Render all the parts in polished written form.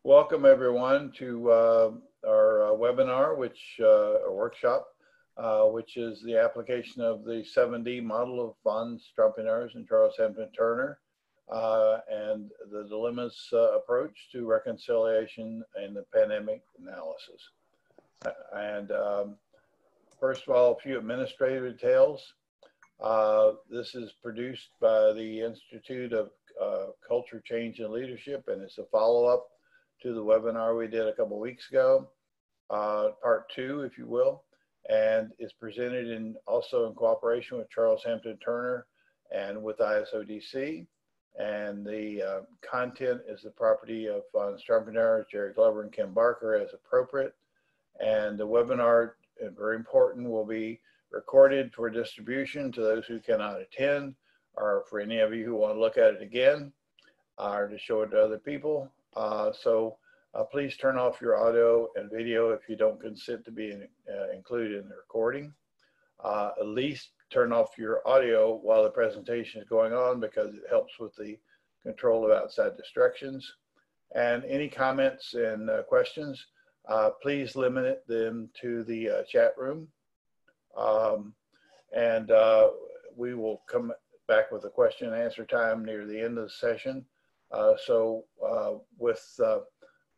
Welcome everyone to our webinar, or workshop, which is the application of the 7D model of von Strampenaars and Charles Hampton Turner, and the dilemmas approach to reconciliation in the pandemic analysis. First of all, a few administrative details. This is produced by the Institute of Culture, Change, and Leadership, and it's a follow-up to the webinar we did a couple of weeks ago, part 2, if you will, and is presented also in cooperation with Charles Hampton Turner and with ISODC. And the content is the property of von Strampenaars, Jerry Glover, and Kim Barker as appropriate. And the webinar, very important, will be recorded for distribution to those who cannot attend, or for any of you who want to look at it again, or to show it to other people. Please turn off your audio and video if you don't consent to be included in the recording. At least turn off your audio while the presentation is going on, because it helps with the control of outside distractions. And any comments and questions, please limit them to the chat room. We will come back with a question and answer time near the end of the session.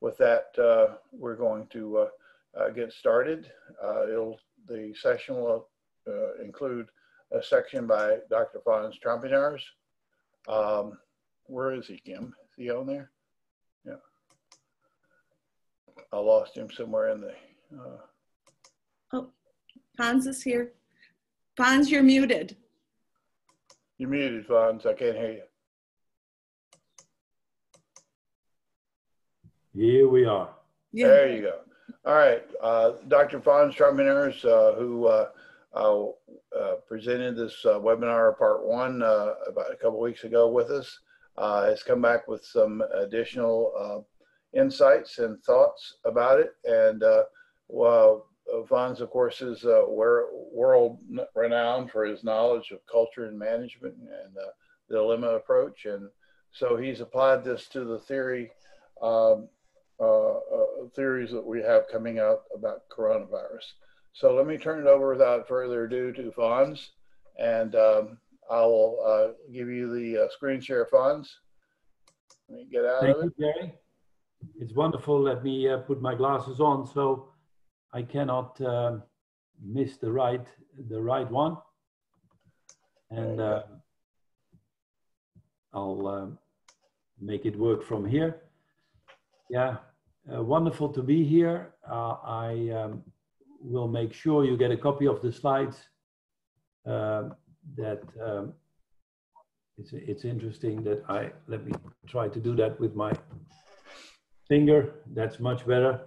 With that, we're going to get started. The session will include a section by Dr. von Strampenaars. Where is he, Kim? Is he on there? Yeah. I lost him somewhere in the... Oh, Fonz is here. Fonz, you're muted. You're muted, Fonz. I can't hear you. Here we are. Yeah. There you go. All right. Dr. von Strampenaars, who presented this webinar part 1 about a couple weeks ago with us, has come back with some additional insights and thoughts about it. And Von's, of course, is world renowned for his knowledge of culture and management and the dilemma approach. And so he's applied this to the theories that we have coming out about coronavirus. So let me turn it over without further ado to Fonz, and I will give you the screen share, Fonz. Let me get out of it. Thank you, Jerry. It's wonderful. Let me put my glasses on so I cannot miss the right one. And I'll make it work from here. Yeah, wonderful to be here. I will make sure you get a copy of the slides. It's interesting that let me try to do that with my finger. That's much better.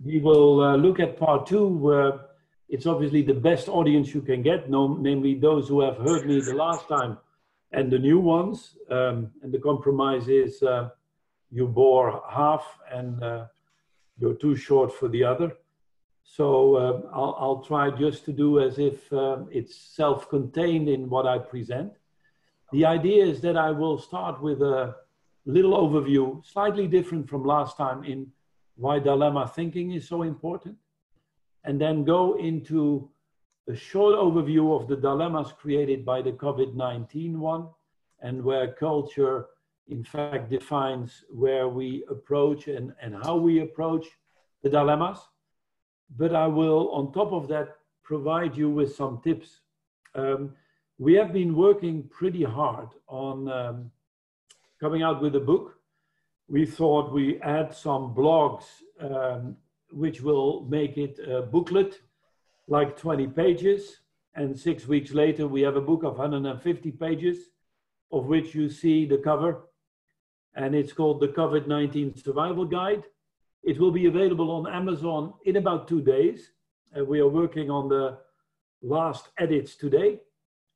We will look at part 2, where it's obviously the best audience you can get, namely those who have heard me the last time and the new ones. And the compromise is you bore half and you're too short for the other. So I'll try just to do as if it's self-contained in what I present. The idea is that I will start with a little overview, slightly different from last time, in why dilemma thinking is so important, and then go into a short overview of the dilemmas created by the COVID-19 one, and where culture, in fact, defines where we approach and how we approach the dilemmas. But I will, on top of that, provide you with some tips. We have been working pretty hard on coming out with a book. We thought we add some blogs, which will make it a booklet, like 20 pages. And 6 weeks later, we have a book of 150 pages, of which you see the cover. And it's called the COVID-19 Survival Guide. It will be available on Amazon in about 2 days. We are working on the last edits today.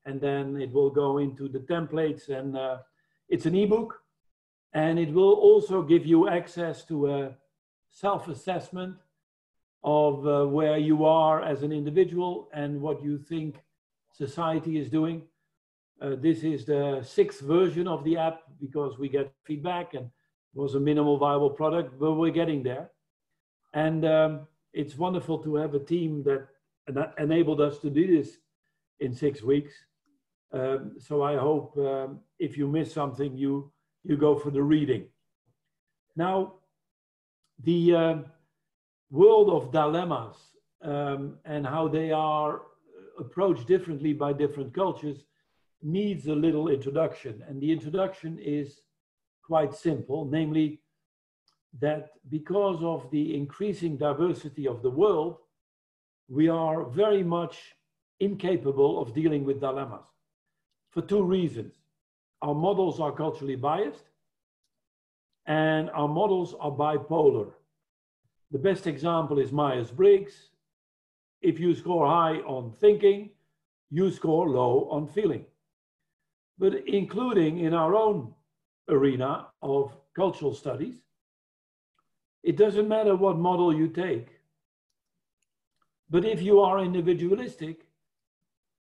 And then it will go into the templates, and it's an ebook. And it will also give you access to a self-assessment of where you are as an individual and what you think society is doing. This is the 6th version of the app, because we get feedback and it was a minimal viable product, but we're getting there. And it's wonderful to have a team that enabled us to do this in 6 weeks. So I hope if you miss something, you go for the reading. Now, the world of dilemmas and how they are approached differently by different cultures needs a little introduction. And the introduction is quite simple, namely that because of the increasing diversity of the world, we are very much incapable of dealing with dilemmas for 2 reasons. Our models are culturally biased and our models are bipolar. The best example is Myers-Briggs. If you score high on thinking, you score low on feeling. But including in our own arena of cultural studies, it doesn't matter what model you take. But if you are individualistic,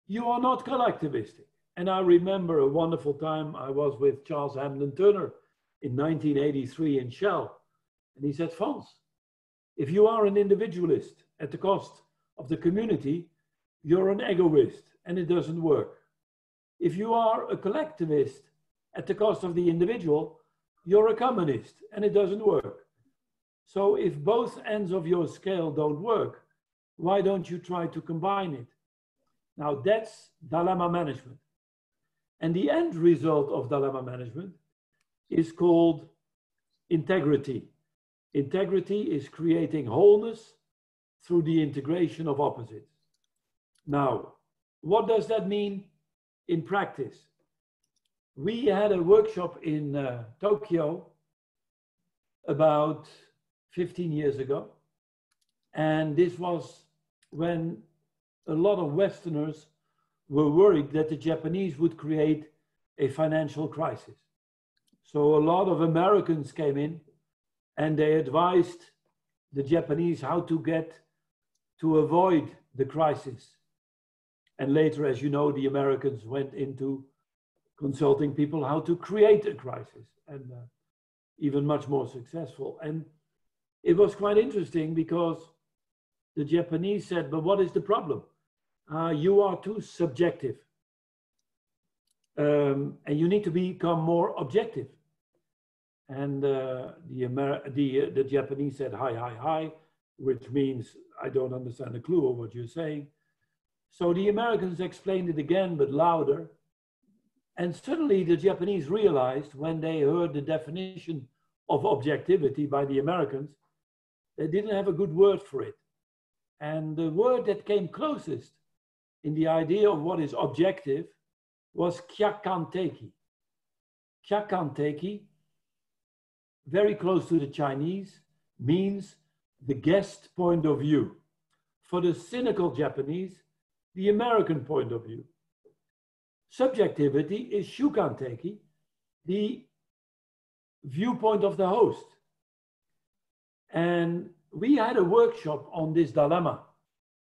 you are not collectivistic. And I remember a wonderful time I was with Charles Hamilton Turner in 1983 in Shell. And he said, Frans, if you are an individualist at the cost of the community, you're an egoist and it doesn't work. If you are a collectivist at the cost of the individual, you're a communist and it doesn't work. So if both ends of your scale don't work, why don't you try to combine it? Now that's dilemma management. And the end result of dilemma management is called integrity. Integrity is creating wholeness through the integration of opposites. Now, what does that mean in practice? We had a workshop in Tokyo about 15 years ago. And this was when a lot of Westerners were worried that the Japanese would create a financial crisis. So a lot of Americans came in and they advised the Japanese how to avoid the crisis. And later, as you know, the Americans went into consulting people how to create a crisis, and even much more successful. And it was quite interesting because the Japanese said, but what is the problem? You are too subjective. And you need to become more objective. And the Japanese said, hi, which means I don't understand a clue of what you're saying. So the Americans explained it again, but louder. And suddenly the Japanese realized when they heard the definition of objectivity by the Americans, they didn't have a good word for it. And the word that came closest in the idea of what is objective was kyakanteki. Kyakanteki, very close to the Chinese, means the guest point of view. For the cynical Japanese, the American point of view. Subjectivity is shukanteki, the viewpoint of the host. And we had a workshop on this dilemma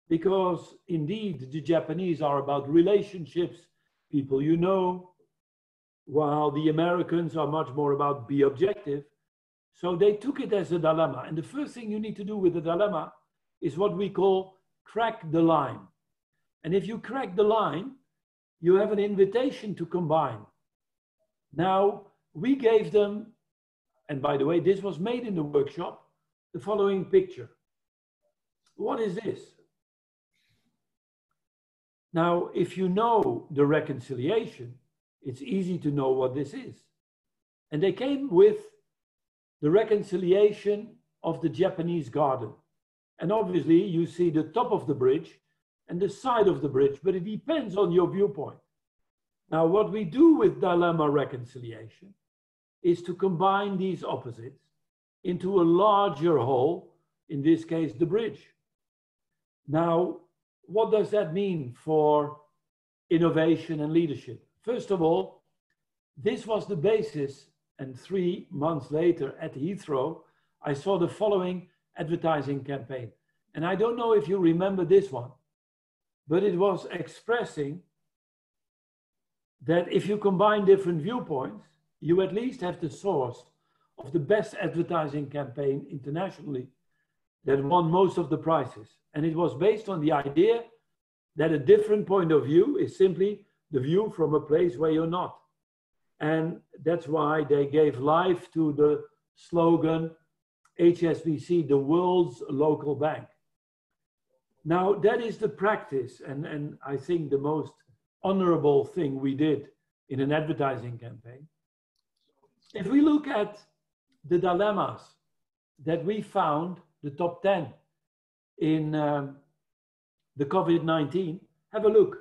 because indeed the Japanese are about relationships, people you know, while the Americans are much more about be objective. So they took it as a dilemma. And the first thing you need to do with a dilemma is what we call crack the line. And if you crack the line, you have an invitation to combine. Now, we gave them, and by the way, this was made in the workshop, the following picture. What is this? Now, if you know the reconciliation, it's easy to know what this is. And they came with the reconciliation of the Japanese garden. And obviously, you see the top of the bridge and the side of the bridge, but it depends on your viewpoint. Now, what we do with dilemma reconciliation is to combine these opposites into a larger whole, in this case, the bridge. Now, what does that mean for innovation and leadership? First of all, this was the basis, and 3 months later at Heathrow, I saw the following advertising campaign. And I don't know if you remember this one, but it was expressing that if you combine different viewpoints, you at least have the source of the best advertising campaign internationally that won most of the prizes. And it was based on the idea that a different point of view is simply the view from a place where you're not. And that's why they gave life to the slogan, HSBC, the world's local bank. Now, that is the practice, and I think the most honorable thing we did in an advertising campaign. If we look at the dilemmas that we found, the top 10 in the COVID-19, have a look.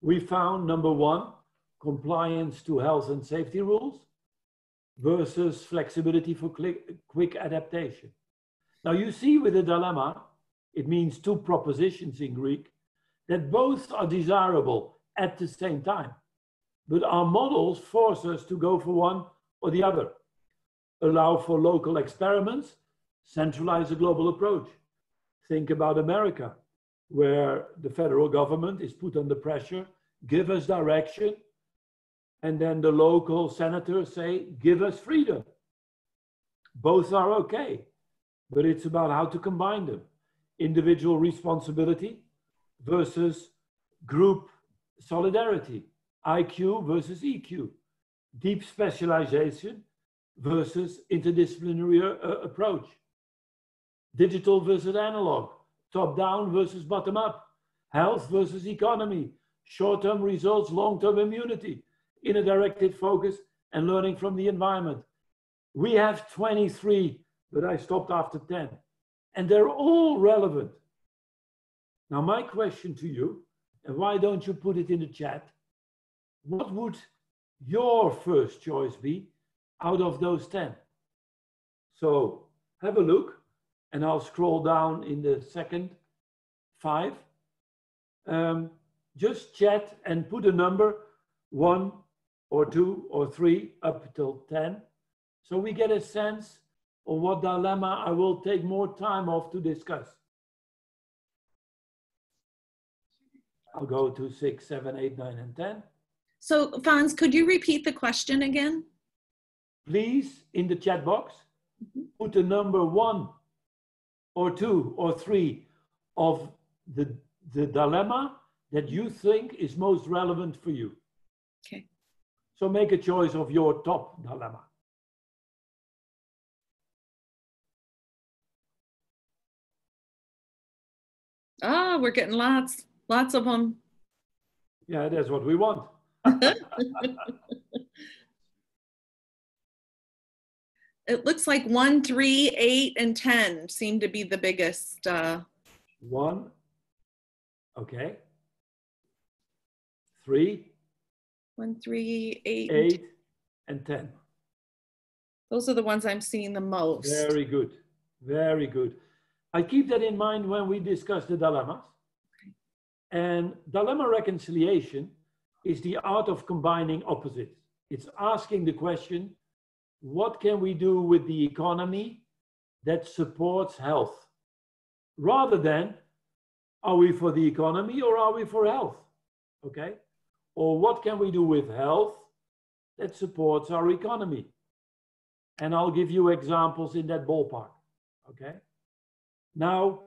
We found, number one, compliance to health and safety rules versus flexibility for quick adaptation. Now you see with the dilemma, it means two propositions in Greek, that both are desirable at the same time. But our models force us to go for one or the other. Allow for local experiments, centralize a global approach. Think about America, where the federal government is put under pressure, give us direction, and then the local senators say, give us freedom. Both are okay, but it's about how to combine them. Individual responsibility versus group solidarity, IQ versus EQ, deep specialization versus interdisciplinary approach, digital versus analog, top-down versus bottom-up, health versus economy, short-term results, long-term immunity, inner directed focus, and learning from the environment. We have 23, but I stopped after 10. And they're all relevant. Now, my question to you, and why don't you put it in the chat, what would your first choice be out of those 10? So have a look, and I'll scroll down in the second 5. Just chat and put a number, 1 or 2 or 3 up till 10. So we get a sense of what dilemma I will take more time off to discuss. I'll go to 6, 7, 8, 9, and 10. So Fons, could you repeat the question again? Please, in the chat box, put a number 1 or 2 or 3 of the dilemma that you think is most relevant for you. Okay. So make a choice of your top dilemma. Oh, we're getting lots of them. Yeah, that's what we want. It looks like 1, 3, 8, and 10 seem to be the biggest. 1, okay. 3, 1, 3, 8, 8, and 10. Those are the ones I'm seeing the most. Very good, very good. I keep that in mind when we discuss the dilemmas. And dilemma reconciliation is the art of combining opposites. It's asking the question, what can we do with the economy that supports health? Rather than, are we for the economy or are we for health? Okay? Or what can we do with health that supports our economy? And I'll give you examples in that ballpark. Okay? Now,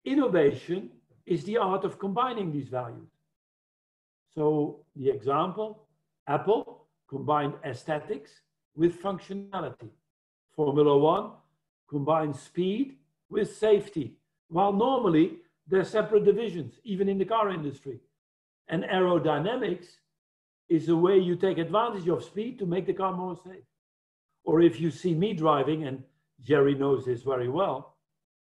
innovation is the art of combining these values. So the example, Apple combined aesthetics with functionality. Formula One combines speed with safety, while normally they're separate divisions, even in the car industry. And aerodynamics is the way you take advantage of speed to make the car more safe. Or if you see me driving, and Jerry knows this very well,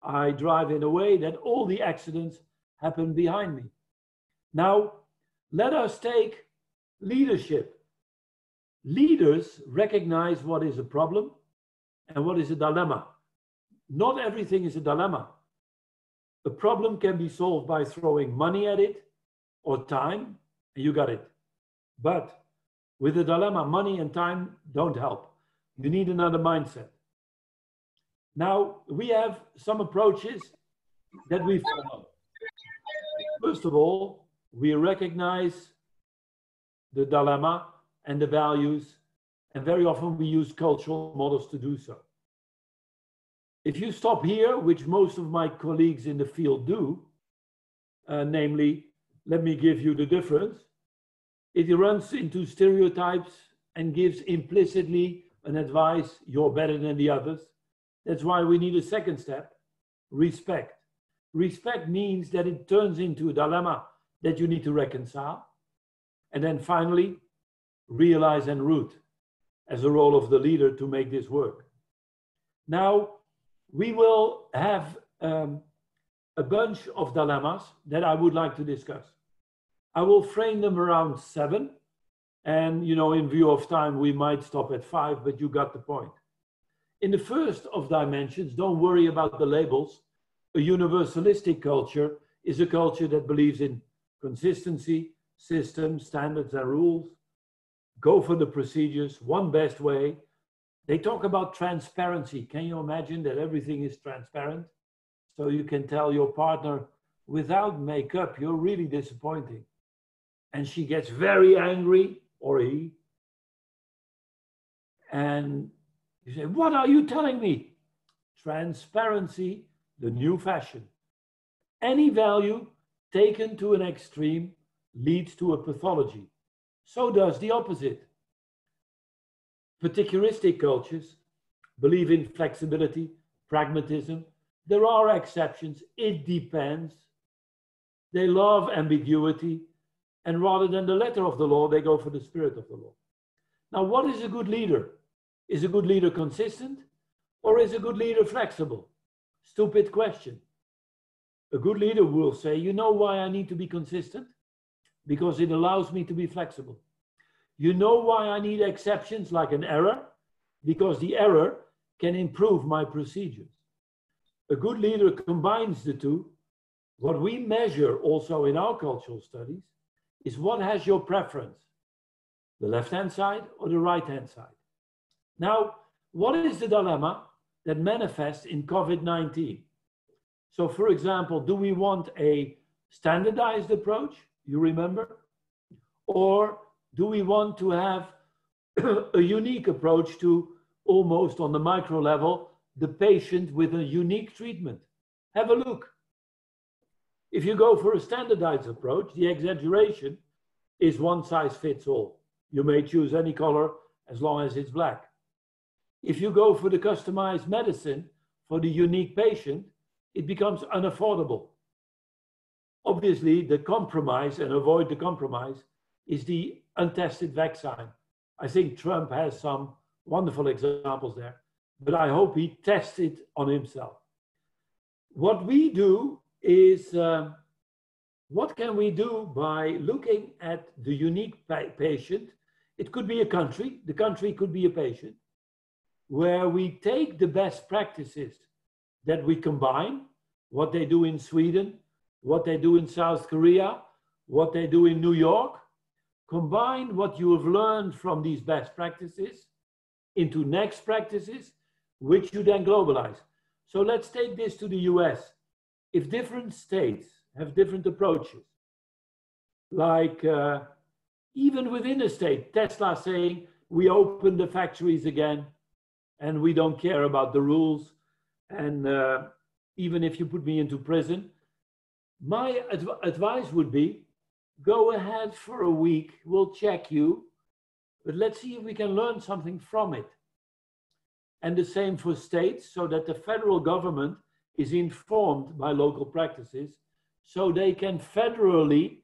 I drive in a way that all the accidents happen behind me. Now, let us take leadership. Leaders recognize what is a problem and what is a dilemma. Not everything is a dilemma. A problem can be solved by throwing money at it or time, and you got it. But with a dilemma, money and time don't help. You need another mindset. Now, we have some approaches that we follow. First of all, we recognize the dilemma and the values, and very often we use cultural models to do so. If you stop here, which most of my colleagues in the field do, namely, let me give you the difference, it runs into stereotypes and gives implicitly an advice, you're better than the others. That's why we need a second step, respect. Respect means that it turns into a dilemma that you need to reconcile. And then finally, realize and root as a role of the leader to make this work. Now, we will have a bunch of dilemmas that I would like to discuss. I will frame them around 7. And, you know, in view of time, we might stop at 5, but you got the point. In the first of dimensions, don't worry about the labels. A universalistic culture is a culture that believes in consistency, systems, standards, and rules. Go for the procedures, one best way. They talk about transparency. Can you imagine that everything is transparent? So you can tell your partner, without makeup, you're really disappointing. And she gets very angry, or he. And you say, what are you telling me? Transparency, the new fashion. Any value taken to an extreme leads to a pathology. So does the opposite. Particularistic cultures believe in flexibility, pragmatism. There are exceptions. It depends. They love ambiguity. And rather than the letter of the law, they go for the spirit of the law. Now, what is a good leader? Is a good leader consistent? Or is a good leader flexible? Stupid question. A good leader will say, you know why I need to be consistent? Because it allows me to be flexible. You know why I need exceptions like an error? Because the error can improve my procedures. A good leader combines the two. What we measure also in our cultural studies is what has your preference, the left-hand side or the right-hand side. Now, what is the dilemma that manifests in COVID-19? So for example, do we want a standardized approach, you remember? Or do we want to have a unique approach to almost on the micro level, the patient with a unique treatment? Have a look. If you go for a standardized approach, the exaggeration is one size fits all. You may choose any color as long as it's black. If you go for the customized medicine for the unique patient, it becomes unaffordable. Obviously, the compromise, and avoid the compromise, is the untested vaccine. I think Trump has some wonderful examples there, but I hope he tests it on himself. What we do is, what can we do by looking at the unique patient? It could be a country, the country could be a patient, where we take the best practices that we combine, what they do in Sweden, what they do in South Korea, what they do in New York, combine what you have learned from these best practices into next practices, which you then globalize. So let's take this to the US. If different states have different approaches, like even within a state, Tesla saying, we open the factories again and we don't care about the rules. And even if you put me into prison, my advice would be, go ahead for a week, we'll check you, but let's see if we can learn something from it. And the same for states, so that the federal government is informed by local practices, so they can federally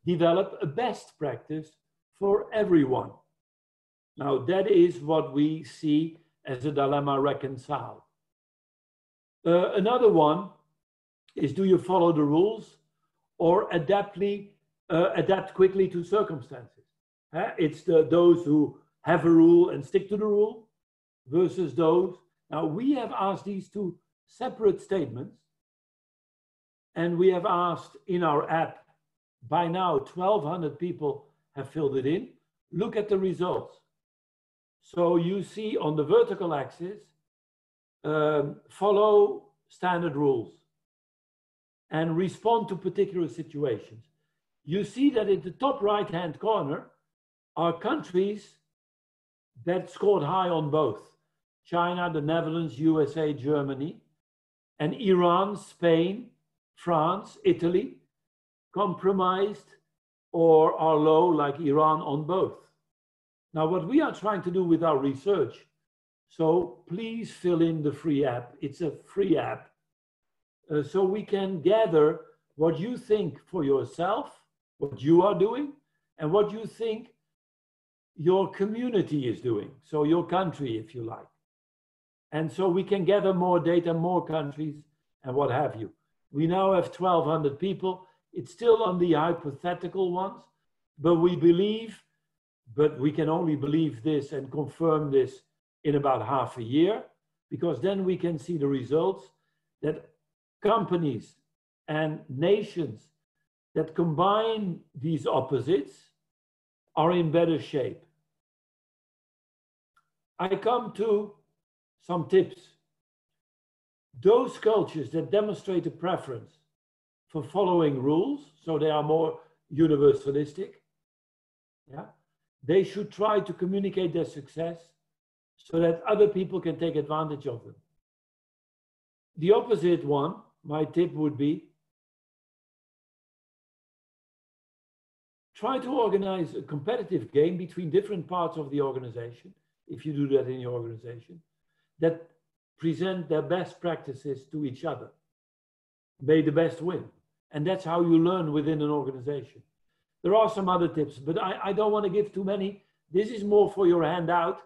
develop a best practice for everyone. Now, that is what we see as a dilemma reconciled. Another one is, do you follow the rules or adapt quickly to circumstances? It's those who have a rule and stick to the rule versus those. Now, we have asked these two separate statements, and we have asked in our app, by now 1,200 people have filled it in. Look at the results. So you see on the vertical axis, follow standard rules and respond to particular situations. You see that in the top right-hand corner are countries that scored high on both. China, the Netherlands, USA, Germany, and Iran, Spain, France, Italy, compromised or are low like Iran on both. Now, what we are trying to do with our research, so please fill in the free app. It's a free app. So we can gather what you think for yourself, what you are doing, and what you think your community is doing. So your country, if you like. And so we can gather more data, more countries, and what have you. We now have 1,200 people. It's still on the hypothetical ones, but we believe, but we can only believe this and confirm this in about half a year, because then we can see the results that companies and nations that combine these opposites are in better shape. I come to some tips. Those cultures that demonstrate a preference for following rules, so they are more universalistic, yeah, they should try to communicate their success so that other people can take advantage of them. The opposite one, my tip would be, try to organize a competitive game between different parts of the organization, if you do that in your organization, that present their best practices to each other. May the best win. And that's how you learn within an organization. There are some other tips, but I don't want to give too many. This is more for your handout,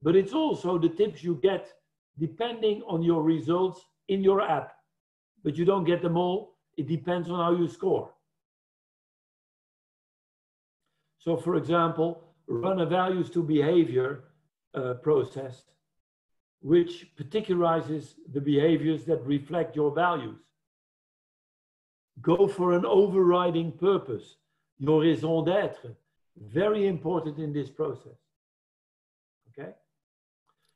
but it's also the tips you get depending on your results in your app. But you don't get them all. It depends on how you score. So for example, run a values to behavior process, which particularizes the behaviors that reflect your values. Go for an overriding purpose, your raison d'être, very important in this process, okay?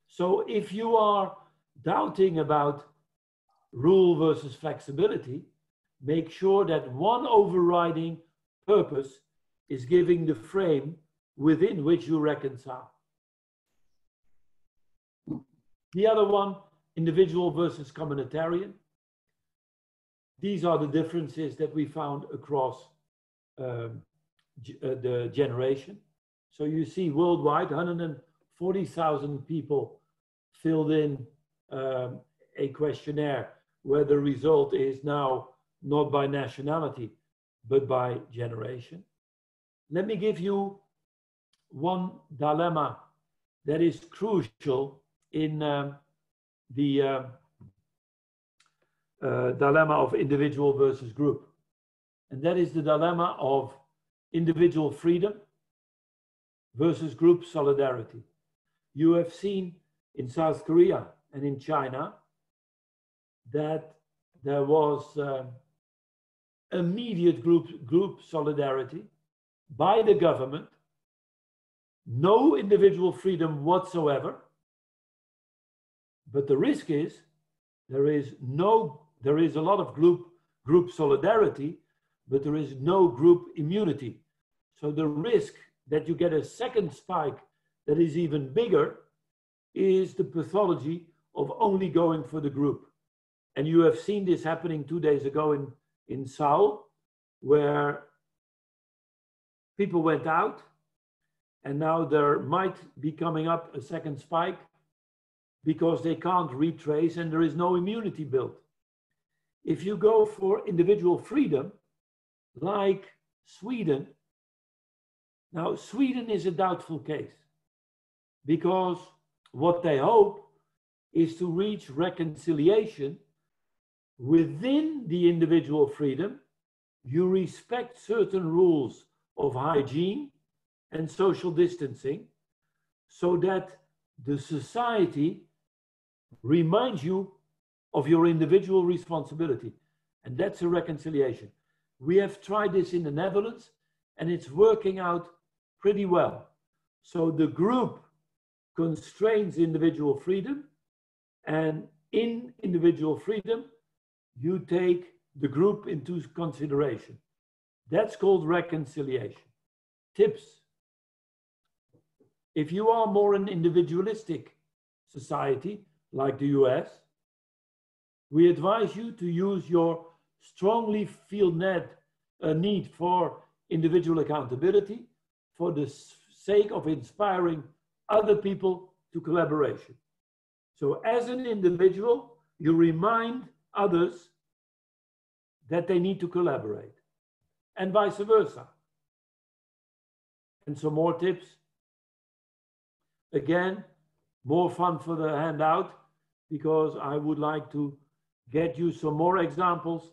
So if you are doubting about rule versus flexibility, make sure that one overriding purpose is giving the frame within which you reconcile. The other one, individual versus communitarian. These are the differences that we found across the generation. So you see worldwide, 140,000 people filled in a questionnaire where the result is now not by nationality, but by generation. Let me give you one dilemma that is crucial in the dilemma of individual versus group. And that is the dilemma of individual freedom versus group solidarity. You have seen in South Korea and in China that there was immediate group solidarity by the government, no individual freedom whatsoever. But the risk is there is a lot of group solidarity, but there is no group immunity. So the risk that you get a second spike that is even bigger is the pathology of only going for the group. And you have seen this happening 2 days ago in Seoul, where people went out, and now there might be coming up a second spike because they can't retrace and there is no immunity built. If you go for individual freedom, like Sweden, now Sweden is a doubtful case because what they hope is to reach reconciliation within the individual freedom. You respect certain rules of hygiene and social distancing so that the society reminds you of your individual responsibility. And that's a reconciliation. We have tried this in the Netherlands and it's working out pretty well. So the group constrains individual freedom, and in individual freedom, you take the group into consideration. That's called reconciliation. Tips. If you are more an individualistic society, like the US, we advise you to use your strongly feel need for individual accountability for the sake of inspiring other people to collaboration. So as an individual, you remind others that they need to collaborate, and vice versa. And some more tips. Again, more fun for the handout, because I would like to get you some more examples,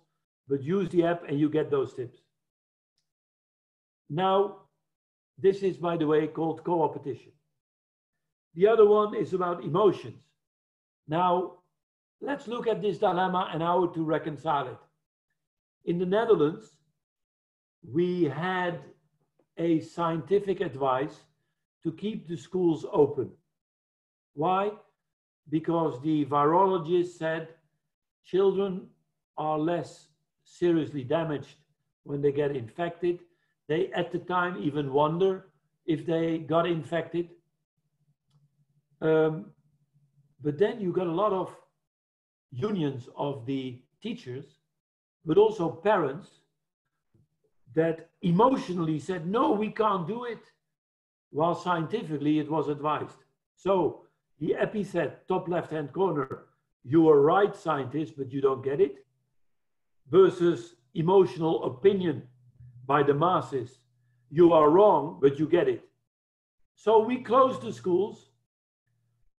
but use the app and you get those tips. Now, this is, by the way, called co-opetition. The other one is about emotions. Now, let's look at this dilemma and how to reconcile it. In the Netherlands, we had a scientific advice to keep the schools open. Why? Because the virologist said children are less seriously damaged when they get infected. They, at the time, even wonder if they got infected. But then you got a lot of unions of the teachers, but also parents, that emotionally said, no, we can't do it, while scientifically it was advised. So the epithet, top left-hand corner, you are right, scientist, but you don't get it, versus emotional opinion by the masses, you are wrong, but you get it. So we closed the schools,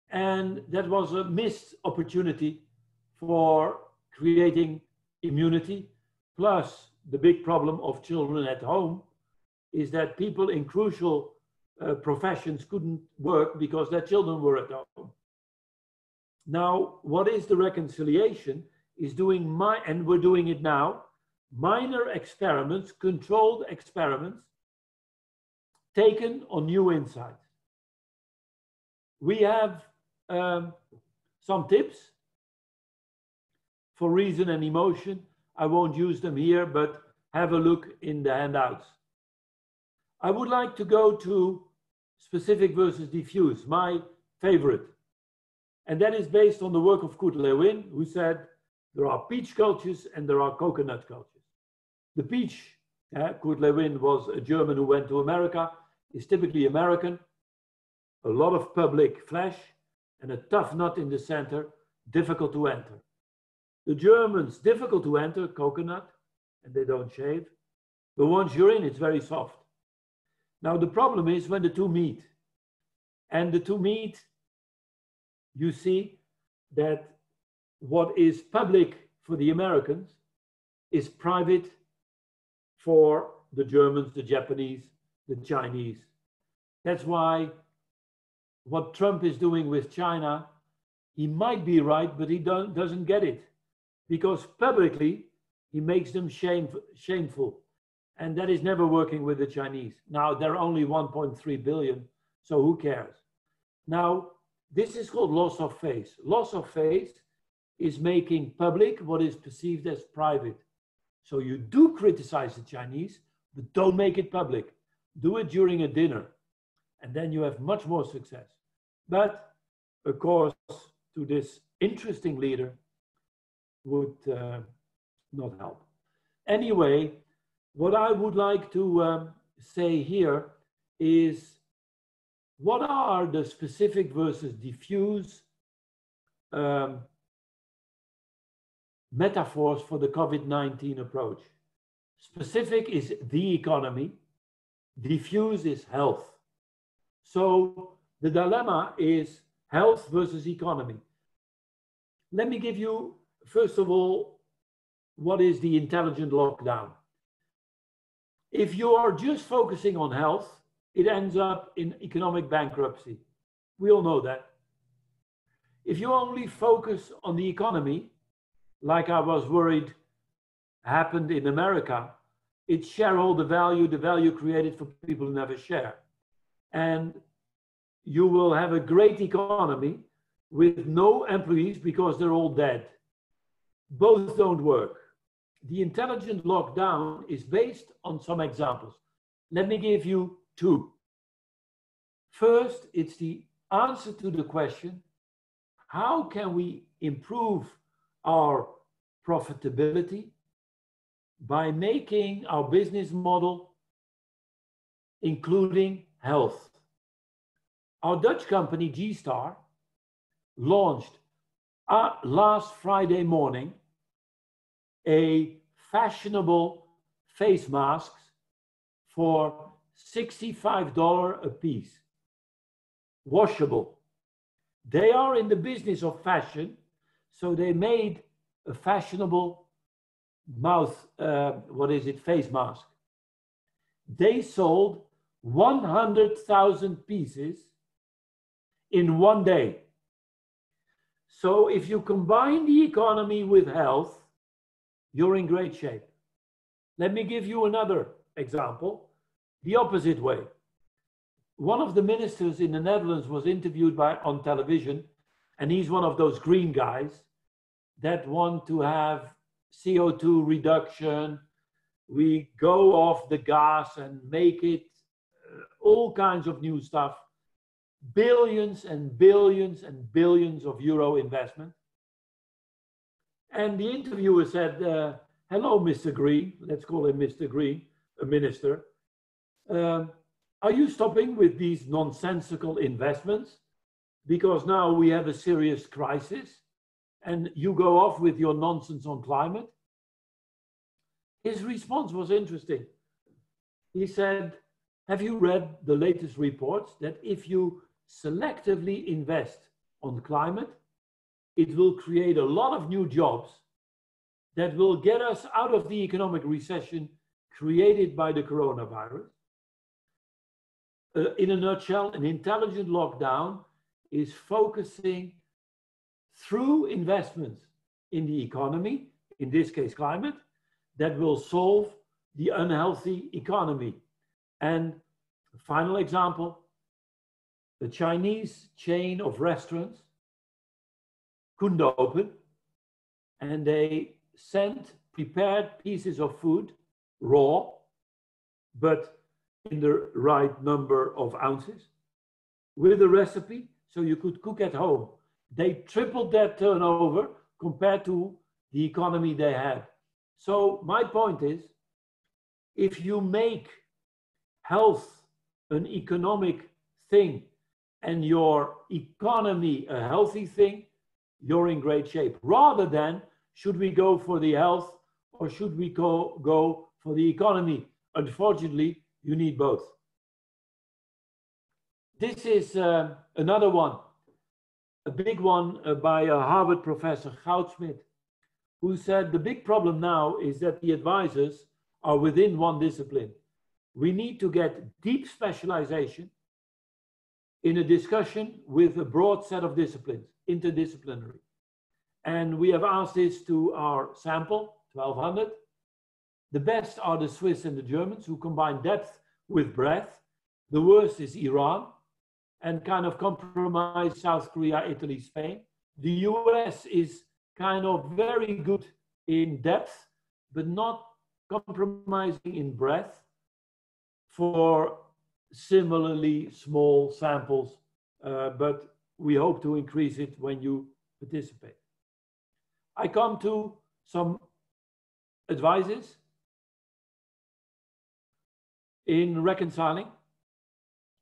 and that was a missed opportunity for creating immunity. Plus, the big problem of children at home is that people in crucial professions couldn't work because their children were at home. Now, what is the reconciliation is doing and we're doing it now, minor experiments, controlled experiments, taken on new insights. We have some tips for reason and emotion. I won't use them here, but have a look in the handouts. I would like to go to specific versus diffuse, my favorite. And that is based on the work of Kurt Lewin, who said there are peach cultures and there are coconut cultures. The peach, Kurt Lewin was a German who went to America, is typically American, a lot of public flesh and a tough nut in the center, difficult to enter. The Germans, difficult to enter, coconut, and they don't shave. But once you're in, it's very soft. Now, the problem is when the two meet. And the two meet, you see that what is public for the Americans is private for the Germans, the Japanese, the Chinese. That's why what Trump is doing with China, he might be right, but he doesn't get it. Because publicly, he makes them shameful. And that is never working with the Chinese. Now, they're only 1.3 billion, so who cares? Now, this is called loss of face. Loss of face is making public what is perceived as private. So you do criticize the Chinese, but don't make it public. Do it during a dinner, and then you have much more success. But, of course, to this interesting leader, would not help. Anyway, what I would like to say here is what are the specific versus diffuse metaphors for the COVID-19 approach? Specific is the economy, diffuse is health. So the dilemma is health versus economy. Let me give you, first of all, what is the intelligent lockdown? If you are just focusing on health, it ends up in economic bankruptcy. We all know that. If you only focus on the economy, like I was worried happened in America, it's shareholder value, the value created for people who never share. And you will have a great economy with no employees because they're all dead. Both don't work. The intelligent lockdown is based on some examples. Let me give you two. First, it's the answer to the question, how can we improve our profitability by making our business model including health? Our Dutch company G-Star launched last Friday morning a fashionable face masks for $65 a piece, washable. They are in the business of fashion, so they made a fashionable face mask. They sold 100,000 pieces in one day. So if you combine the economy with health, you're in great shape. Let me give you another example, the opposite way. One of the ministers in the Netherlands was interviewed on television, and he's one of those green guys that want to have CO2 reduction. We go off the gas and make it all kinds of new stuff. Billions and billions and billions of euro investment. And the interviewer said, hello, Mr. Green, let's call him Mr. Green, a minister. Are you stopping with these nonsensical investments? Because now we have a serious crisis and you go off with your nonsense on climate? His response was interesting. He said, have you read the latest reports that if you selectively invest on climate, it will create a lot of new jobs that will get us out of the economic recession created by the coronavirus? In a nutshell, an intelligent lockdown is focusing through investments in the economy, in this case climate, that will solve the unhealthy economy. And the final example, the Chinese chain of restaurants couldn't open, and they sent prepared pieces of food, raw, but in the right number of ounces, with a recipe so you could cook at home. They tripled their turnover compared to the economy they had. So my point is, if you make health an economic thing and your economy a healthy thing, you're in great shape. Rather than, should we go for the health or should we go for the economy? Unfortunately, you need both. This is another one, a big one by a Harvard professor, Goudsmit, who said the big problem now is that the advisors are within one discipline. We need to get deep specialization in a discussion with a broad set of disciplines, interdisciplinary. And we have asked this to our sample, 1,200. The best are the Swiss and the Germans, who combine depth with breadth. The worst is Iran, and kind of compromise South Korea, Italy, Spain. The US is kind of very good in depth, but not compromising in breadth for similarly small samples, but we hope to increase it when you participate. I come to some advices in reconciling,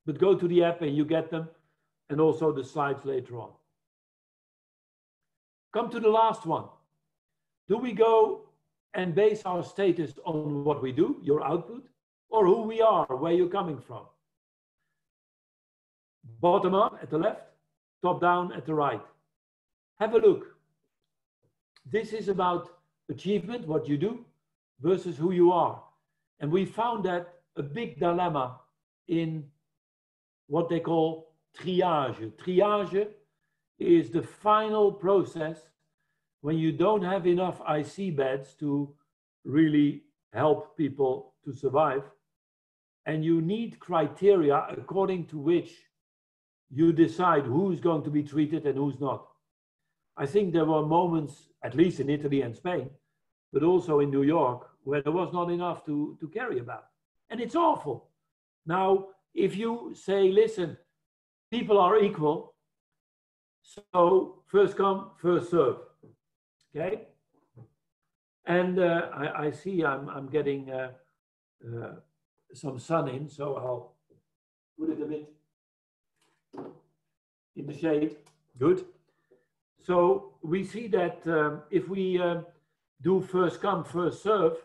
but go to the app and you get them, and also the slides later on. Come to the last one. Do we go and base our status on what we do, your output, or who we are, where you're coming from? Bottom up at the left, top down at the right. Have a look. This is about achievement, what you do, versus who you are. And we found that a big dilemma in what they call triage. Triage is the final process when you don't have enough IC beds to really help people to survive. And you need criteria according to which you decide who's going to be treated and who's not. I think there were moments, at least in Italy and Spain, but also in New York, where there was not enough to carry about. And it's awful. Now, if you say, listen, people are equal. So first come, first serve. Okay. And I see I'm getting some sun in, so I'll put it a bit in the shade. Good. So we see that if we do first come, first serve,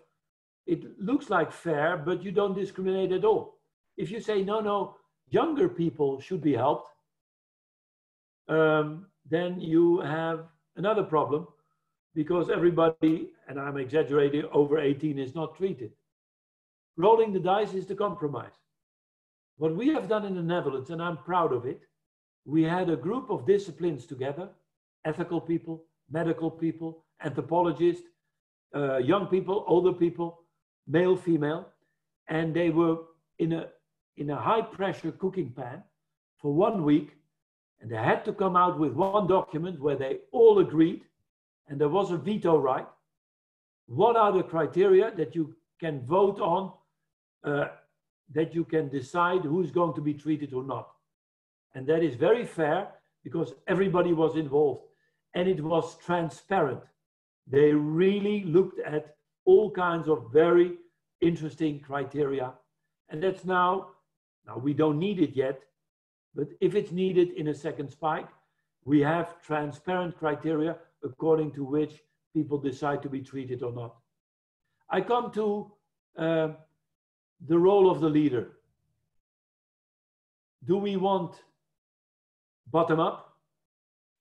it looks like fair, but you don't discriminate at all. If you say, no, younger people should be helped, then you have another problem, because everybody, and I'm exaggerating, over 18 is not treated. Rolling the dice is the compromise. What we have done in the Netherlands, and I'm proud of it, we had a group of disciplines together, ethical people, medical people, anthropologists, young people, older people, male, female, and they were in a high pressure cooking pan for 1 week, and they had to come out with one document where they all agreed, and there was a veto right. What are the criteria that you can vote on, that you can decide who's going to be treated or not? And that is very fair, because everybody was involved, and it was transparent. They really looked at all kinds of very interesting criteria. And that's now we don't need it yet, but if it's needed in a second spike, we have transparent criteria according to which people decide to be treated or not. I come to the role of the leader. Do we want bottom up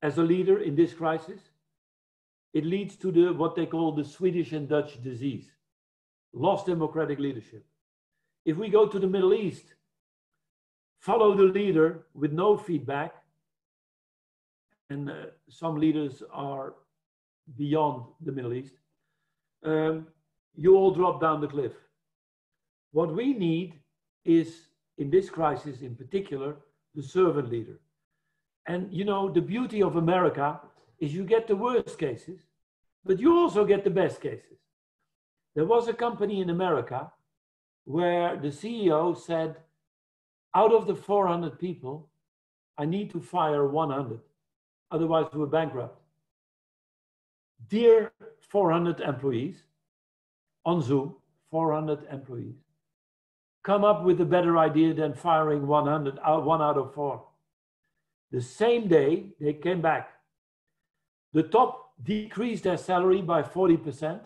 as a leader in this crisis? It leads to what they call the Swedish and Dutch disease, lost democratic leadership. If we go to the Middle East, follow the leader with no feedback, and some leaders are beyond the Middle East, you all drop down the cliff. What we need is, in this crisis in particular, the servant leader. And you know, the beauty of America is you get the worst cases, but you also get the best cases. There was a company in America where the CEO said, out of the 400 people, I need to fire 100, otherwise we're bankrupt. Dear 400 employees, on Zoom, 400 employees, come up with a better idea than firing 1 out of 4. The same day, they came back. The top decreased their salary by 40%,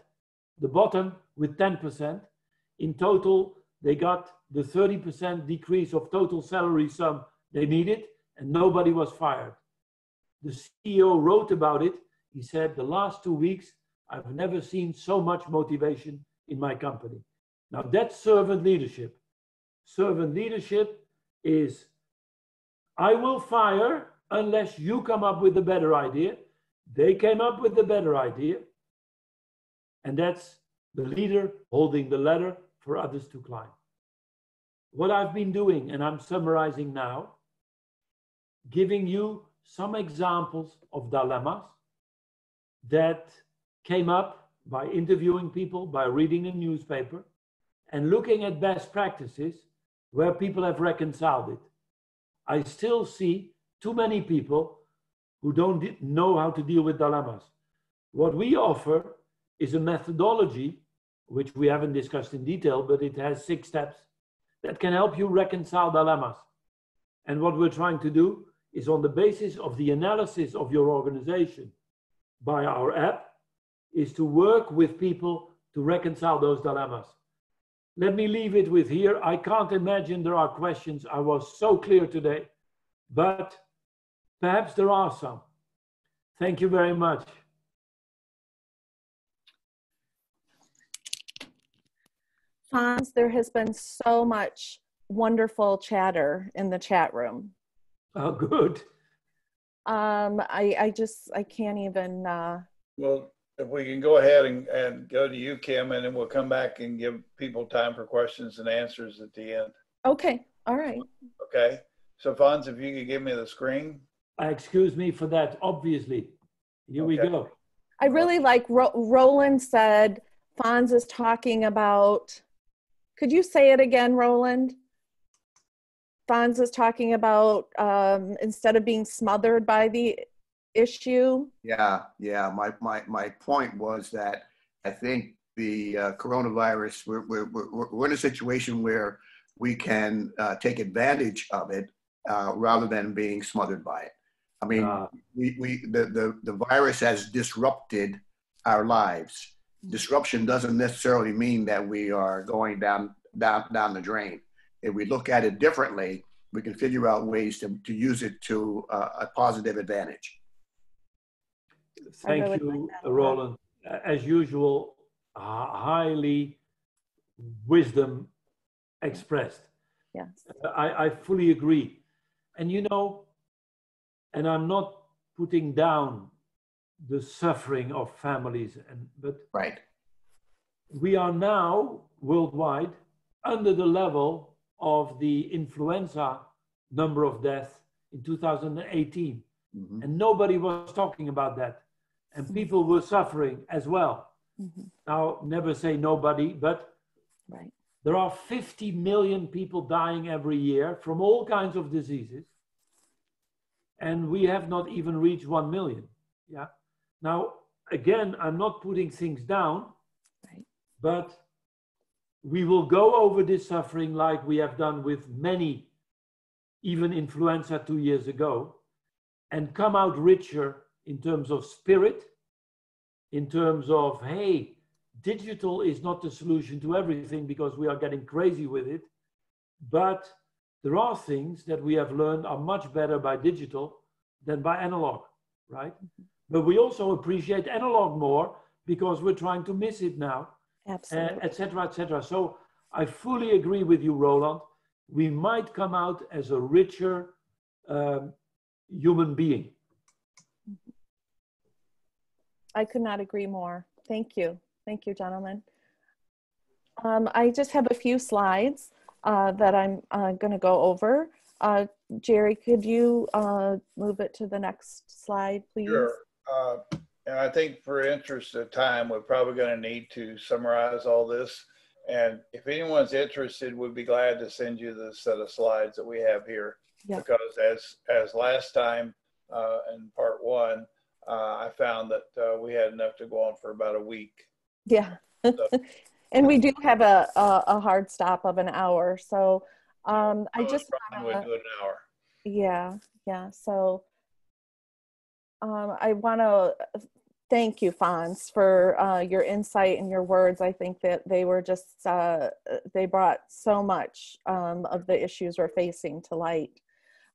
the bottom with 10%. In total, they got the 30% decrease of total salary sum they needed, and nobody was fired. The CEO wrote about it. He said, the last 2 weeks, I've never seen so much motivation in my company. Now that's servant leadership. Servant leadership is, I will fire unless you come up with a better idea. They came up with the better idea. And that's the leader holding the ladder for others to climb. What I've been doing, and I'm summarizing now, giving you some examples of dilemmas that came up by interviewing people, by reading the newspaper, and looking at best practices where people have reconciled it. I still see too many people who don't know how to deal with dilemmas. What we offer is a methodology, which we haven't discussed in detail, but it has 6 steps that can help you reconcile dilemmas. And what we're trying to do is, on the basis of the analysis of your organization by our app, is to work with people to reconcile those dilemmas. Let me leave it with here. I can't imagine there are questions. I was so clear today, but perhaps there are some. Thank you very much. Fons, there has been so much wonderful chatter in the chat room. Oh, good. I can't even. Well, if we can go ahead and go to you, Kim, and then we'll come back and give people time for questions and answers at the end. Okay. All right. Okay. So, Fons, if you could give me the screen. Excuse me for that, obviously. Here we go. I really like Roland said, Fons is talking about, could you say it again, Roland? Fonz is talking about instead of being smothered by the issue. Yeah. My point was that I think the coronavirus, we're in a situation where we can take advantage of it rather than being smothered by it. I mean, the virus has disrupted our lives. Disruption doesn't necessarily mean that we are going down the drain. If we look at it differently, we can figure out ways to use it to a positive advantage. Thank you, Roland. As usual, highly wisdom expressed. Yes. I fully agree. And you know, and I'm not putting down the suffering of families, but right. We are now worldwide under the level of the influenza number of deaths in 2018. Mm-hmm. And nobody was talking about that. And people were suffering as well. Mm-hmm. Now, never say nobody, but right. There are 50 million people dying every year from all kinds of diseases. And we have not even reached 1 million. Yeah. Now, again, I'm not putting things down, right. But we will go over this suffering like we have done with many, even influenza 2 years ago, and come out richer in terms of spirit, in terms of, hey, digital is not the solution to everything because we are getting crazy with it, but there are things that we have learned are much better by digital than by analog, right? Mm-hmm. But we also appreciate analog more because we're trying to miss it now, absolutely, et cetera, et cetera. So I fully agree with you, Roland. We might come out as a richer human being. I could not agree more. Thank you. Thank you, gentlemen. I just have a few slides that I'm going to go over. Jerry, could you move it to the next slide, please? Sure. And I think for interest of time, we're probably going to need to summarize all this. And if anyone's interested, we'd be glad to send you the set of slides that we have here. Yep. Because as last time in part one, I found that we had enough to go on for about a week. Yeah. So. And we do have a hard stop of an hour. So I just would do an hour. Yeah. So I want to thank you, Fonz, for your insight and your words. I think that they were just, they brought so much of the issues we're facing to light.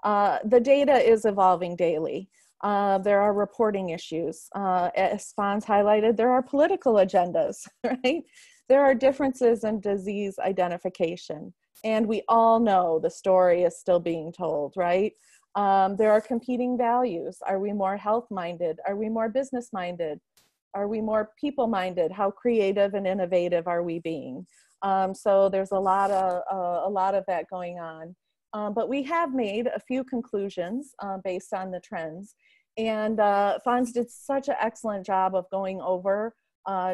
The data is evolving daily. There are reporting issues. As Fonz highlighted, there are political agendas, right? There are differences in disease identification. And we all know the story is still being told, right? There are competing values. Are we more health-minded? Are we more business-minded? Are we more people-minded? How creative and innovative are we being? So there's a lot of that going on. But we have made a few conclusions based on the trends. And Fonz did such an excellent job of going over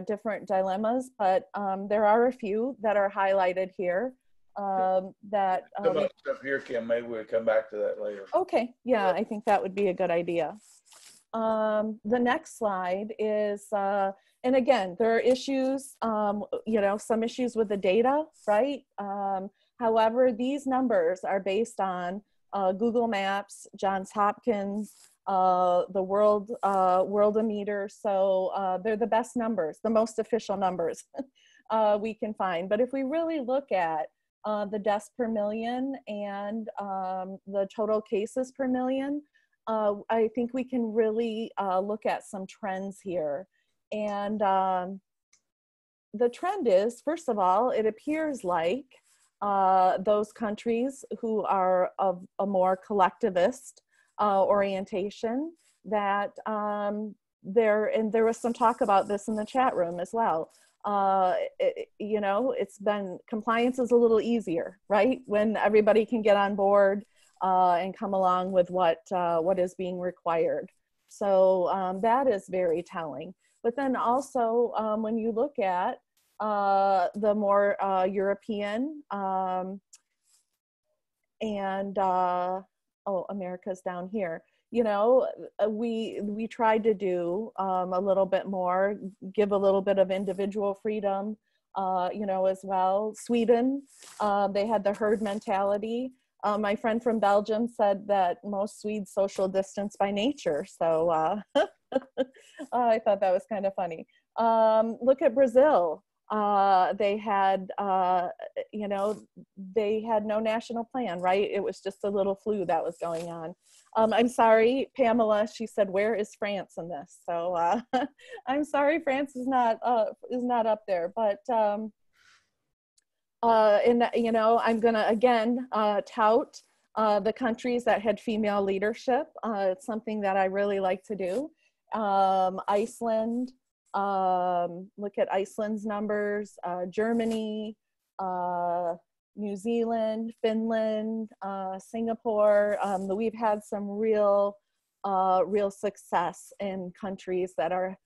different dilemmas, but there are a few that are highlighted here. That so much stuff here, Kim. Maybe we'll come back to that later. Okay, yeah, I think that would be a good idea. The next slide is, and again, there are issues, you know, some issues with the data, right? However, these numbers are based on Google Maps, Johns Hopkins, the Worldometer. So they're the best numbers, the most official numbers we can find. But if we really look at the deaths per million and the total cases per million, I think we can really look at some trends here. And the trend is, first of all, it appears like those countries who are of a more collectivist orientation, that there was some talk about this in the chat room as well. You know, compliance is a little easier, right? When everybody can get on board and come along with what is being required. So that is very telling. But then also when you look at the more European and oh, America's down here. You know, we tried to do a little bit more, give a little bit of individual freedom, you know, as well. Sweden, they had the herd mentality. My friend from Belgium said that most Swedes social distance by nature. So I thought that was kind of funny. Look at Brazil. They had, you know, they had no national plan, right? It was just a little flu that was going on. I'm sorry, Pamela, she said, where is France in this? So I'm sorry, France is not up there, but, and, you know, I'm gonna, again, tout the countries that had female leadership. It's something that I really like to do. Iceland, look at Iceland's numbers, Germany, New Zealand, Finland, Singapore. We've had some real success in countries that are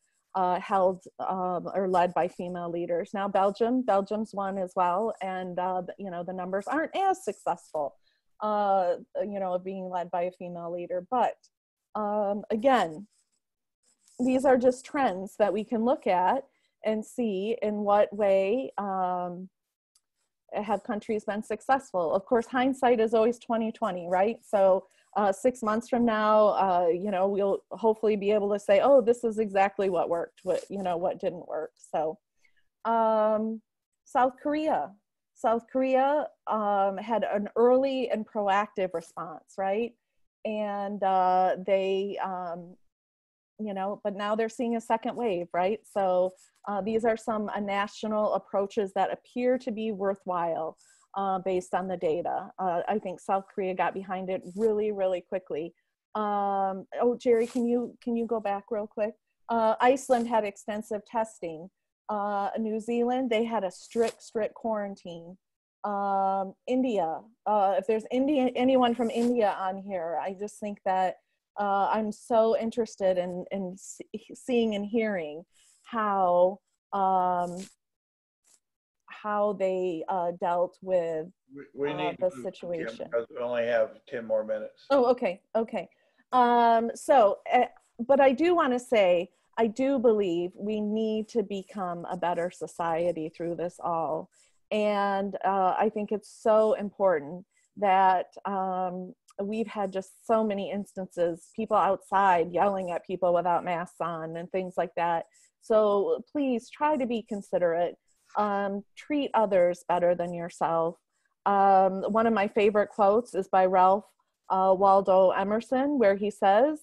held or led by female leaders. Now Belgium's one as well, and you know, the numbers aren't as successful, you know, being led by a female leader. But again, these are just trends that we can look at and see in what way have countries been successful. Of course, hindsight is always 20/20, right? So 6 months from now, you know, we'll hopefully be able to say, oh, this is exactly what worked, what, you know, what didn't work. So South Korea had an early and proactive response, right? And they, you know, but now they're seeing a second wave, right? So these are some national approaches that appear to be worthwhile based on the data. I think South Korea got behind it really, really quickly. Oh, Jerry, can you go back real quick? Iceland had extensive testing. New Zealand, they had a strict quarantine. India, if there's anyone from India on here, I just think that I'm so interested in seeing and hearing how they dealt with we need the to move, situation. Kim, because we only have 10 more minutes. Oh, okay. So, but I do want to say, I do believe we need to become a better society through this all. And I think it's so important that we've had just so many instances, people outside yelling at people without masks on and things like that. So please try to be considerate. Treat others better than yourself. One of my favorite quotes is by Ralph Waldo Emerson, where he says,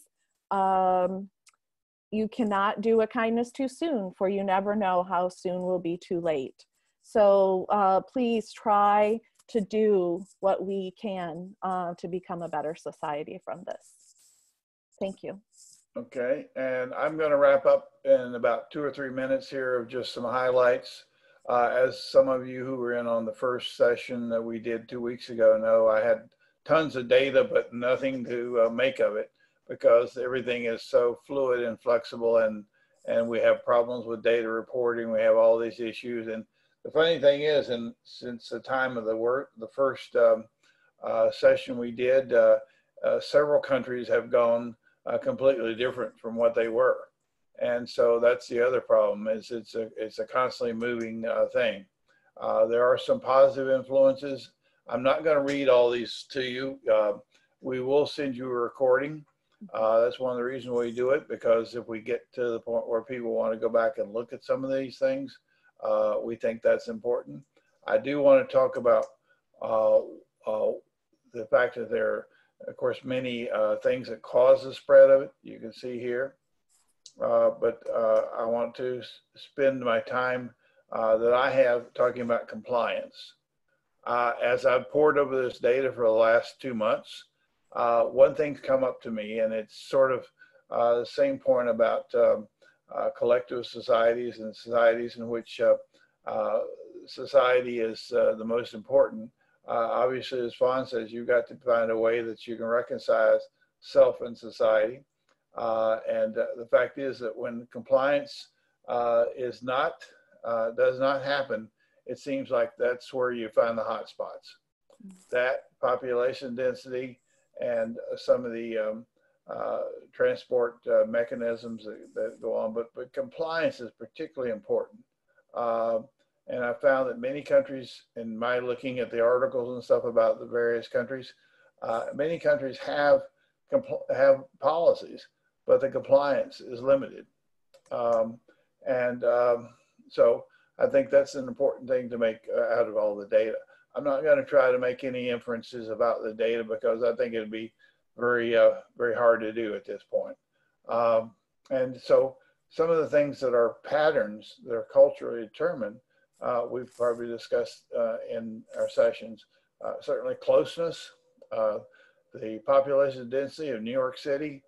you cannot do a kindness too soon, for you never know how soon will be too late. So please try to do what we can to become a better society from this. Thank you. Okay, and I'm going to wrap up in about 2 or 3 minutes here of just some highlights. As some of you who were in on the first session that we did 2 weeks ago know, I had tons of data, but nothing to make of it because everything is so fluid and flexible, and we have problems with data reporting. We have all these issues. And the funny thing is, and since the time of the first session we did, several countries have gone completely different from what they were. And so that's the other problem, is it's a constantly moving thing. There are some positive influences. I'm not going to read all these to you. We will send you a recording. That's one of the reasons we do it, because if we get to the point where people want to go back and look at some of these things, we think that's important. I do want to talk about the fact that there are, of course, many things that cause the spread of it. You can see here. But I want to spend my time that I have talking about compliance. As I've poured over this data for the last 2 months, one thing's come up to me, and it's sort of the same point about collective societies and societies in which society is the most important. Obviously, as Fawn says, you've got to find a way that you can reconcile self and society. And the fact is that when compliance does not happen, it seems like that's where you find the hot spots. that, population density, and some of the transport mechanisms that go on. But compliance is particularly important. And I found that many countries, in my looking at the articles and stuff about the various countries, many countries have policies, but the compliance is limited. So I think that's an important thing to make out of all the data. I'm not going to try to make any inferences about the data because I think it'd be very, very hard to do at this point. And so some of the things that are patterns that are culturally determined, we've probably discussed in our sessions. Certainly closeness, the population density of New York City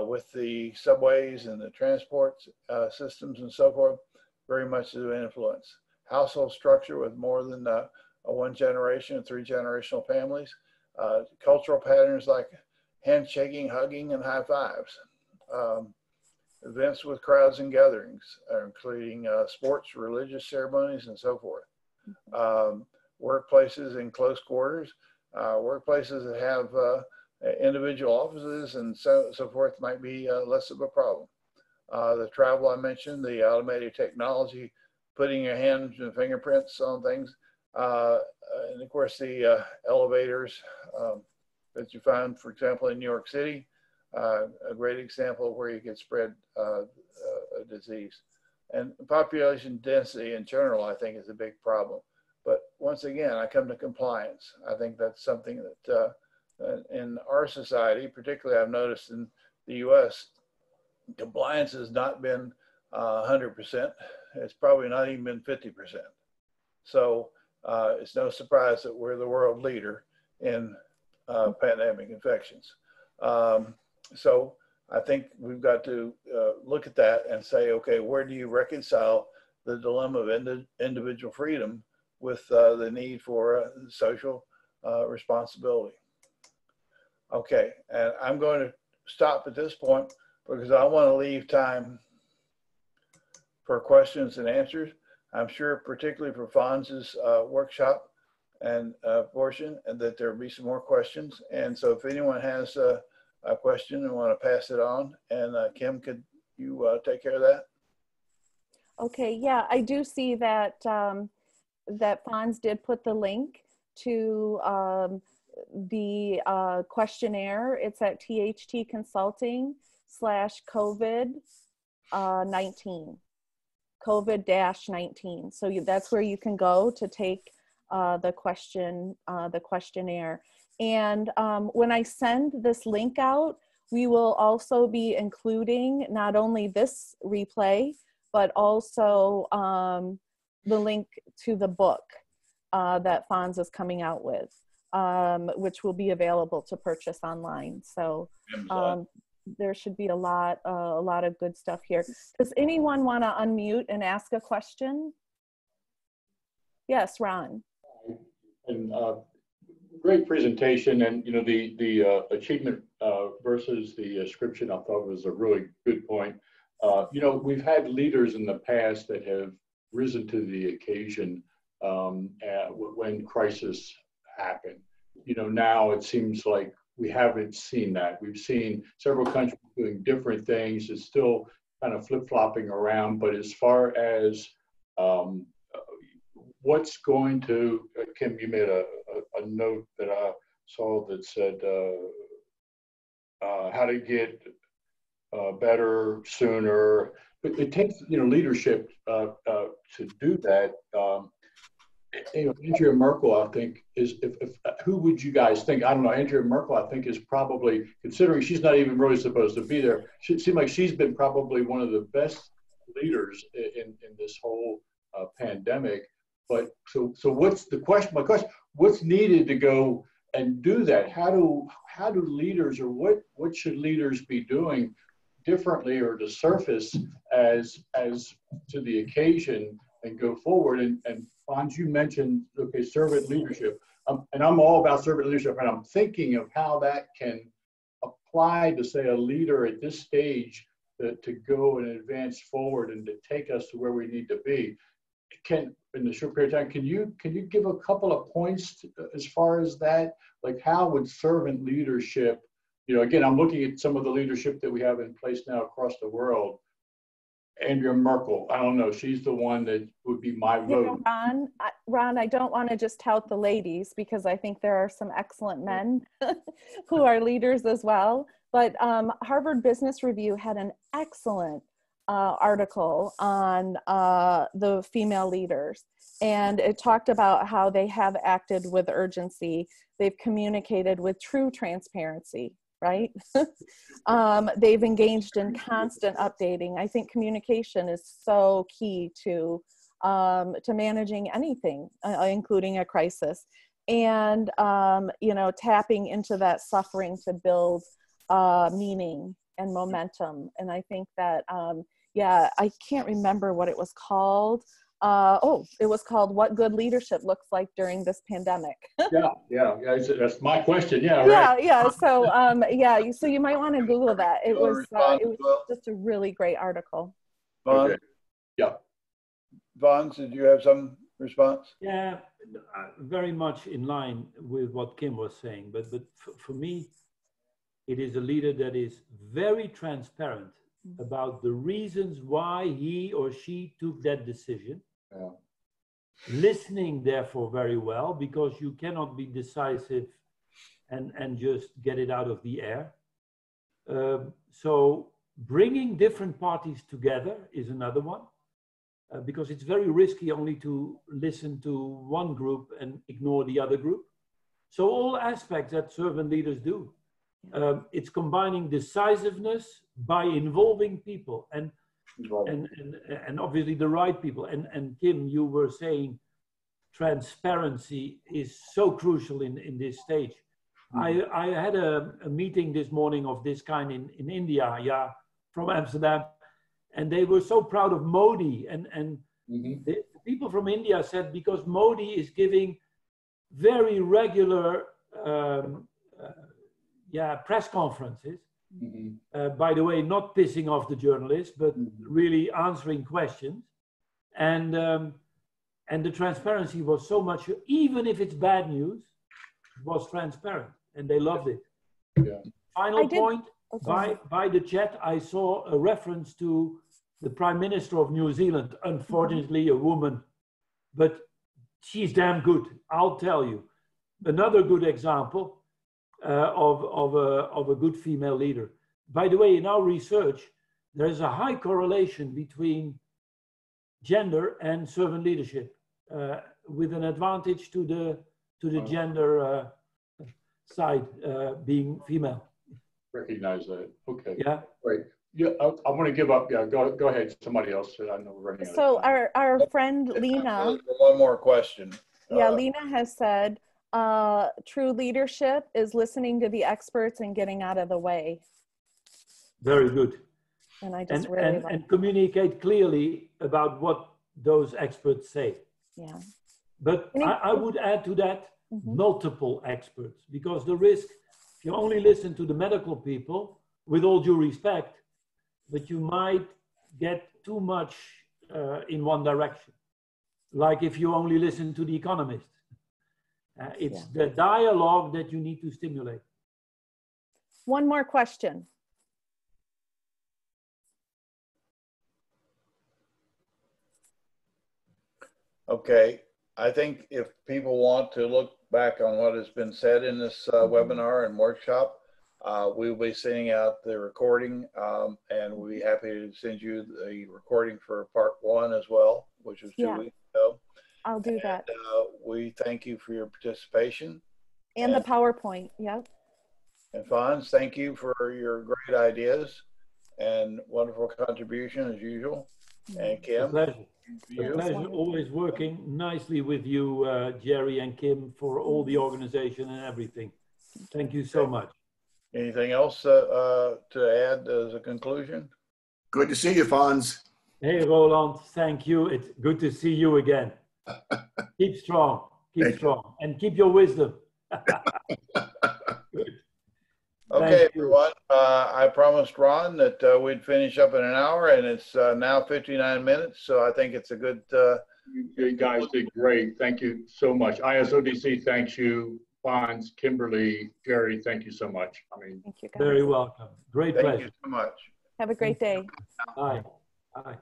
with the subways and the transport systems and so forth, very much to influence. Household structure with more than one generation, 3 generational families. Cultural patterns like handshaking, hugging, and high fives. Events with crowds and gatherings, including sports, religious ceremonies, and so forth. Workplaces in close quarters, workplaces that have individual offices and so forth might be less of a problem. The travel I mentioned, the automated technology, putting your hands and fingerprints on things, and of course the elevators that you find, for example, in New York City, a great example of where you can spread a disease. And population density in general, I think, is a big problem. But once again, I come to compliance. I think that's something that in our society, particularly I've noticed in the US, compliance has not been 100%. It's probably not even been 50%. So it's no surprise that we're the world leader in pandemic infections. So I think we've got to look at that and say, okay, where do you reconcile the dilemma of individual freedom with the need for social responsibility? Okay, and I'm going to stop at this point because I want to leave time for questions and answers. I'm sure, particularly for Fonz's workshop and portion, and that there'll be some more questions. And so if anyone has a question and want to pass it on, and Kim, could you take care of that? Okay, yeah, I do see that that Fonz did put the link to the questionnaire. It's at THT Consulting /COVID-19, COVID-19. So that's where you can go to take the questionnaire. And when I send this link out, we will also be including not only this replay, but also the link to the book that Fonz is coming out with, which will be available to purchase online. So there should be a lot of good stuff here. Does anyone want to unmute and ask a question? Yes, Ron. And great presentation, and you know the achievement versus the ascription, I thought was a really good point. You know, we've had leaders in the past that have risen to the occasion when crisis happened. You know, now it seems like we haven't seen that. We've seen several countries doing different things. It's still kind of flip-flopping around, but as far as what's going to, Kim, you made a note that I saw that said how to get better sooner. But it takes, you know, leadership to do that. You know, Angela Merkel, I think, is, if who would you guys think? I don't know. Angela Merkel, I think, is probably, considering she's not even really supposed to be there, it seems like she's been probably one of the best leaders in this whole pandemic. But so what's the question? My question: what's needed to go and do that? How do leaders, or what should leaders be doing differently or to surface as to the occasion and go forward? And Fonz, you mentioned, okay, servant leadership, and I'm all about servant leadership, and I'm thinking of how that can apply to, say, a leader at this stage to go and advance forward and to take us to where we need to be. can, in the short period of time, can you give a couple of points as far as that? Like, how would servant leadership, again, I'm looking at some of the leadership that we have in place now across the world. Andrea Merkel, I don't know, she's the one that would be my vote. Ron, I don't want to just tout the ladies, because I think there are some excellent men who are leaders as well. But Harvard Business Review had an excellent article on the female leaders. And it talked about how they have acted with urgency. They've communicated with true transparency, right? They've engaged in constant updating. I think communication is so key to managing anything, including a crisis. And, tapping into that suffering to build meaning and momentum. And I think that, I can't remember what it was called. It was called "What Good Leadership Looks Like During This Pandemic." Yeah. That's my question. Yeah, right. Yeah. So, so you might want to Google that. It was just a really great article. Vaughn? Okay. Yeah. Vaughn, did you have some response? Yeah, very much in line with what Kim was saying. But for me, it is a leader that is very transparent about the reasons why he or she took that decision. Yeah. Listening, therefore, very well, because you cannot be decisive and just get it out of the air. So bringing different parties together is another one, because it's very risky only to listen to one group and ignore the other group. So all aspects that servant leaders do. It's combining decisiveness by involving people and obviously the right people. And Kim, you were saying transparency is so crucial in this stage. I had a meeting this morning of this kind in India, from Amsterdam, and they were so proud of Modi. And the people from India said, because Modi is giving very regular press conferences, by the way, not pissing off the journalists, but really answering questions. And the transparency was so much, even if it's bad news, it was transparent, and they loved it. Yeah. Final point, by the chat, I saw a reference to the Prime Minister of New Zealand, unfortunately a woman, but she's damn good, I'll tell you. Another good example of a good female leader. By the way, in our research, there is a high correlation between gender and servant leadership, with an advantage to the gender side, being female. Recognize that. Okay. Yeah. Right. Yeah, I want to give up. Yeah, go ahead. Somebody else. I know we're running out of So time. our friend Lena. One more question. Lena has said, true leadership is listening to the experts and getting out of the way. Very good. And I just really like and communicate clearly about what those experts say. Yeah. But I would add to that multiple experts, because the risk, if you only listen to the medical people, with all due respect, but you might get too much in one direction. Like if you only listen to the economists. It's the dialogue that you need to stimulate. One more question. Okay, I think if people want to look back on what has been said in this webinar and workshop, we will be sending out the recording, and we'll be happy to send you the recording for part 1 as well, which was 2 weeks ago. I'll do that. We thank you for your participation. And the PowerPoint, yep. And Fonz, thank you for your great ideas and wonderful contribution as usual. And Kim. A pleasure always working nicely with you, Jerry and Kim, for all the organization and everything. Thank you so much. Anything else to add as a conclusion? Good to see you, Fonz. Hey, Roland, thank you. It's good to see you again. Keep strong, and keep your wisdom. Okay, everyone. I promised Ron that we'd finish up in an hour, and it's now 59 minutes. So I think it's a good You guys did great. Thank you so much. ISODC thanks you. Fonz, Kimberly, Jerry, thank you so much. I mean, Thank you, guys. Very welcome. Great Thank pleasure. you so much. Have a great day. Bye. Bye.